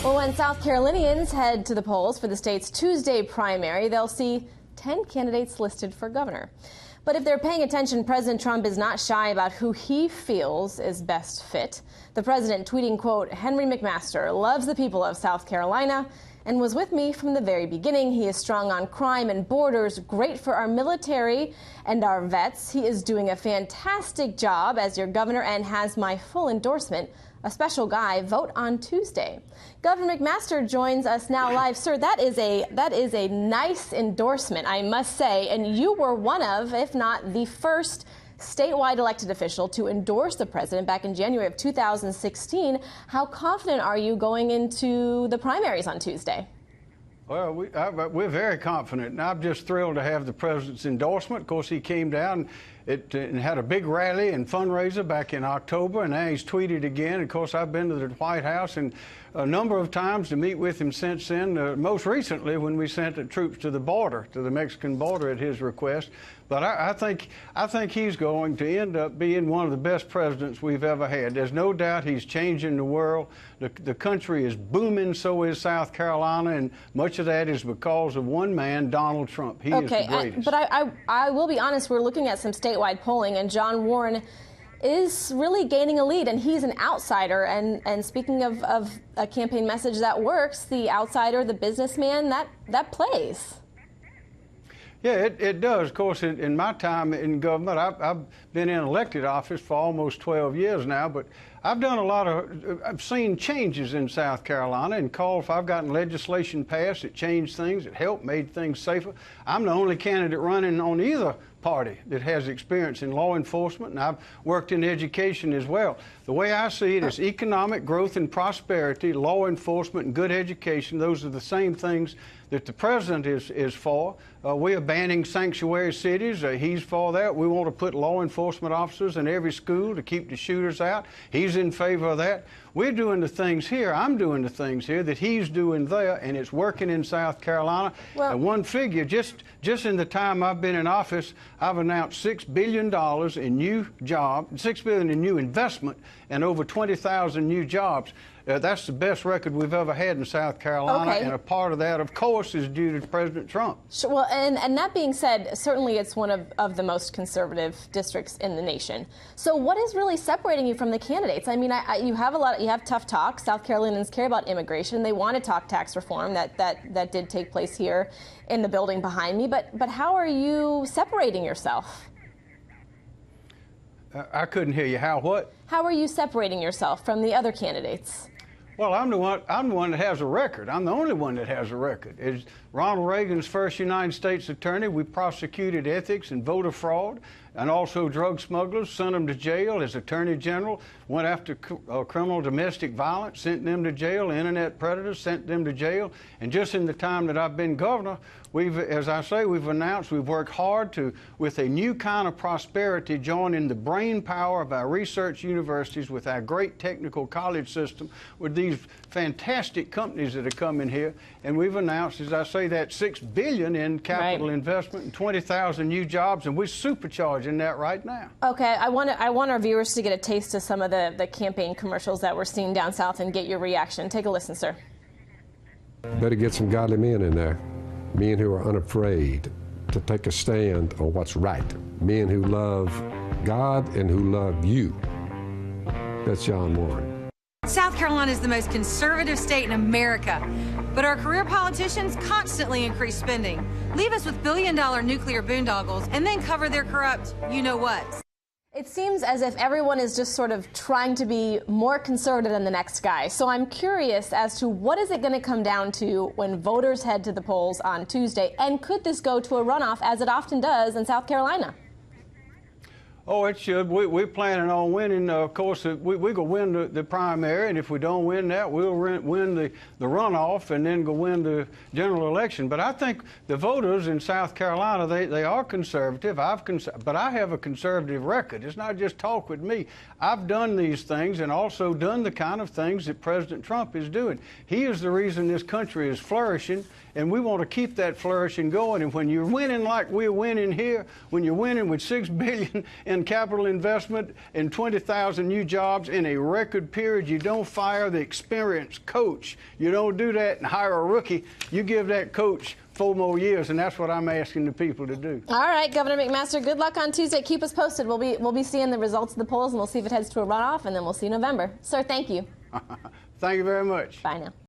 Well, when South Carolinians head to the polls for the state's Tuesday primary, they'll see 10 candidates listed for governor. But if they're paying attention, President Trump is not shy about who he feels is best fit. The president tweeting, quote, "Henry McMaster loves the people of South Carolina and was with me from the very beginning. He is strong on crime and borders, great for our military and our vets. He is doing a fantastic job as your governor and has my full endorsement. A special guy. Vote on Tuesday." Governor McMaster joins us now live. Sir, that is a nice endorsement, I must say. And you were one of, if not the first statewide elected official to endorse the president back in January of 2016. How confident are you going into the primaries on Tuesday? Well, we're very confident, and I'm just thrilled to have the president's endorsement. Of course, he came down and had a big rally and fundraiser back in October, and now he's tweeted again. Of course, I've been to the White House and a number of times to meet with him since then, most recently when we sent the troops to the border, to the Mexican border at his request. But I think he's going to end up being one of the best presidents we've ever had. There's no doubt he's changing the world. The country is booming, so is South Carolina, and much of that is because of one man, Donald Trump. He is the greatest. But I will be honest, we're looking at some statewide polling, and John Warren is really gaining a lead, and he's an outsider. And speaking of a campaign message that works, the outsider, the businessman, that plays. Yeah, it does. Of course, in my time in government, I've been in elected office for almost 12 years now, but I've seen changes in South Carolina and I've gotten legislation passed that changed things, that helped, made things safer. I'm the only candidate running on either party that has experience in law enforcement, and I've worked in education as well. The way I see it is economic growth and prosperity, law enforcement, and good education. Those are the same things that the president is for. We are banning sanctuary cities. He's for that. We want to put law enforcement officers in every school to keep the shooters out. He's in favor of that. We're doing the things here, I'm doing the things here that he's doing there, and it's working in South Carolina. Well, and one figure, just in the time I've been in office, I've announced $6 billion in new jobs, $6 billion in new investment, and over 20,000 new jobs. That's the best record we've ever had in South Carolina, and a part of that, of course, is due to President Trump. Sure, well, and that being said, certainly it's one of the most conservative districts in the nation. So what is really separating you from the candidates? I mean, you have tough talk. South Carolinians care about immigration. They want to talk tax reform. That did take place here in the building behind me. But how are you separating yourself? I couldn't hear you. How what? How are you separating yourself from the other candidates? Well, I'm the one that has a record. I'm the only one that has a record. As Ronald Reagan's first United States attorney, we prosecuted ethics and voter fraud and also drug smugglers, sent them to jail. As Attorney General, went after criminal domestic violence, sent them to jail. Internet predators, sent them to jail. And just in the time that I've been governor, as I say, we've announced we've worked hard with a new kind of prosperity, joining the brain power of our research universities with our great technical college system, with these fantastic companies that are coming here. And we've announced, as I say, that $6 billion in capital investment and 20,000 new jobs, and we're supercharging that right now. Okay, I want our viewers to get a taste of some of the campaign commercials that we're seeing down south and get your reaction. Take a listen, sir. Better get some godly men in there. Men who are unafraid to take a stand on what's right. Men who love God and who love you. That's John Warren. South Carolina is the most conservative state in America, but our career politicians constantly increase spending, leave us with billion-dollar nuclear boondoggles, and then cover their corrupt you-know-what. It seems as if everyone is just sort of trying to be more conservative than the next guy. So I'm curious as to what is it going to come down to when voters head to the polls on Tuesday, and could this go to a runoff as it often does in South Carolina? Oh, it should. We're planning on winning. Of course, we're going to win the primary, and if we don't win that, we'll win the runoff and then go win the general election. But I think the voters in South Carolina, they are conservative. But I have a conservative record. It's not just talk with me. I've done these things and also done the kind of things that President Trump is doing. He is the reason this country is flourishing, and we want to keep that flourishing going. And when you're winning like we're winning here, when you're winning with $6 billion in billion capital investment and 20,000 new jobs in a record period. You don't fire the experienced coach. You don't do that and hire a rookie. You give that coach 4 more years, and that's what I'm asking the people to do. All right, Governor McMaster, good luck on Tuesday. Keep us posted. We'll be seeing the results of the polls, and we'll see if it heads to a runoff, and then we'll see November. Sir, thank you. Thank you very much. Bye now.